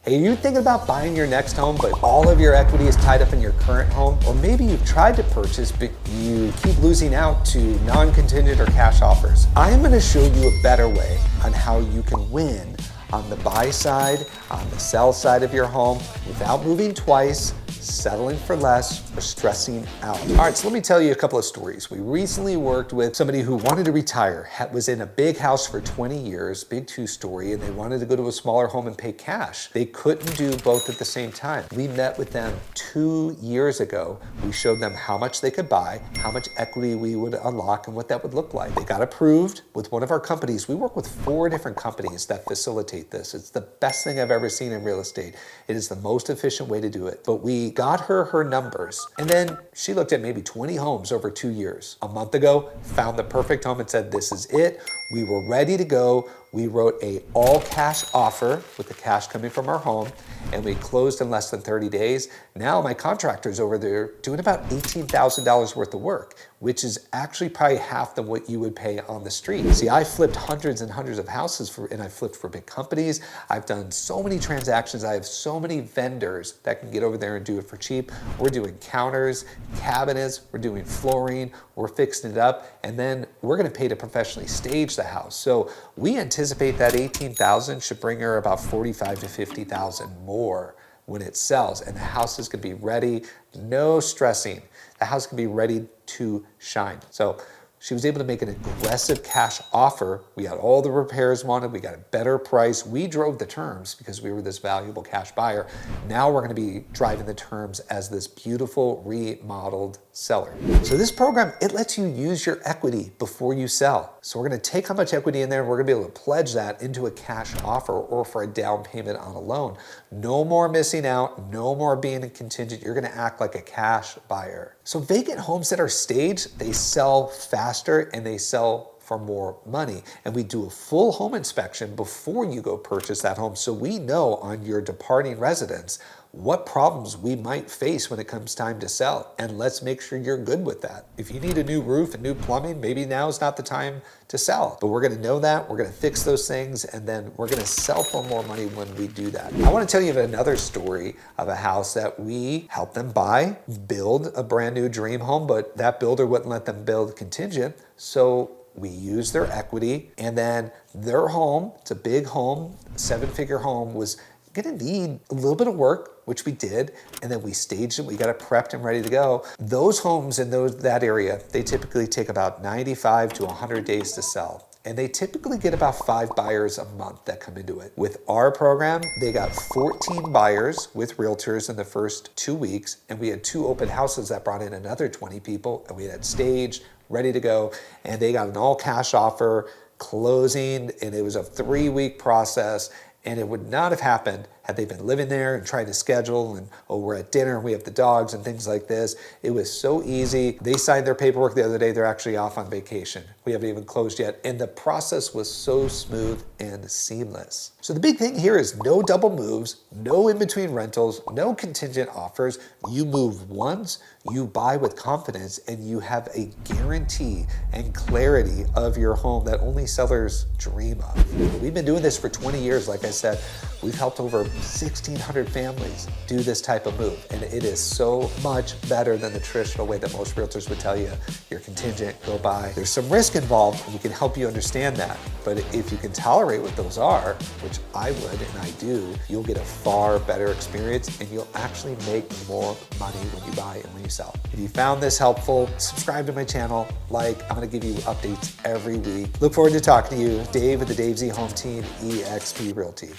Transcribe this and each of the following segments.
Hey, are you thinking about buying your next home, but all of your equity is tied up in your current home? Or maybe you've tried to purchase, but you keep losing out to non-contingent or cash offers. I'm gonna show you a better way on how you can win on the buy side, on the sell side of your home, without moving twice, settling for less, or stressing out. All right, so let me tell you a couple of stories. We recently worked with somebody who wanted to retire, was in a big house for 20 years, big two-story, and they wanted to go to a smaller home and pay cash. They couldn't do both at the same time. We met with them 2 years ago. We showed them how much they could buy, how much equity we would unlock, and what that would look like. They got approved with one of our companies. We work with 4 different companies that facilitate this. It's the best thing I've ever seen in real estate. It is the most efficient way to do it. But we got her numbers, and then she looked at maybe 20 homes over 2 years. A month ago, found the perfect home and said, this is it. We were ready to go. We wrote a all cash offer with the cash coming from our home, and we closed in less than 30 days. Now my contractor's over there doing about $18,000 worth of work, which is actually probably half than what you would pay on the street. See, I flipped hundreds and hundreds of houses and I flipped for big companies. I've done so many transactions. I have so many vendors that can get over there and do it for cheap. We're doing counters, cabinets, we're doing flooring, we're fixing it up, and then we're gonna pay to professionally stage the house. So we anticipate that $18,000 should bring her about $45,000 to $50,000 more when it sells, and the house is gonna be ready, no stressing. The house can be ready to shine. So she was able to make an aggressive cash offer. We got all the repairs wanted, we got a better price. We drove the terms because we were this valuable cash buyer. Now we're gonna be driving the terms as this beautiful remodeled seller. So this program, it lets you use your equity before you sell. So we're gonna take how much equity in there, and we're gonna be able to pledge that into a cash offer or for a down payment on a loan. No more missing out, no more being a contingent. You're gonna act like a cash buyer. So vacant homes that are staged, they sell faster and they sell for more money. And we do a full home inspection before you go purchase that home, so we know on your departing residence what problems we might face when it comes time to sell. And let's make sure you're good with that. If you need a new roof and new plumbing, maybe now is not the time to sell. But we're gonna know that, we're gonna fix those things, and then we're gonna sell for more money when we do that. I wanna tell you another story of a house that we helped them buy, build a brand new dream home, but that builder wouldn't let them build contingent. So we used their equity, and then their home, it's a big home, 7-figure home, was gonna need a little bit of work, which we did, and then we staged it, we got it prepped and ready to go. Those homes in that area, they typically take about 95 to 100 days to sell. And they typically get about 5 buyers a month that come into it. With our program, they got 14 buyers with realtors in the first 2 weeks, and we had 2 open houses that brought in another 20 people, and we had staged, ready to go, and they got an all cash offer, closing, and it was a 3-week process, and it would not have happened had they been living there and trying to schedule and, oh, we're at dinner and we have the dogs and things like this. It was so easy. They signed their paperwork the other day. They're actually off on vacation. We haven't even closed yet. And the process was so smooth and seamless. So the big thing here is no double moves, no in-between rentals, no contingent offers. You move once, you buy with confidence, and you have a guarantee and clarity of your home that only sellers dream of. We've been doing this for 20 years. Like I said, we've helped over 1,600 families do this type of move, and it is so much better than the traditional way that most realtors would tell you, you're contingent, go buy. There's some risk involved, and we can help you understand that, but if you can tolerate what those are, which I would and I do, you'll get a far better experience, and you'll actually make more money when you buy and when you sell. If you found this helpful, subscribe to my channel, I'm gonna give you updates every week. Look forward to talking to you. Dave with the Dave Z Home Team, eXp Realty.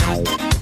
Bye.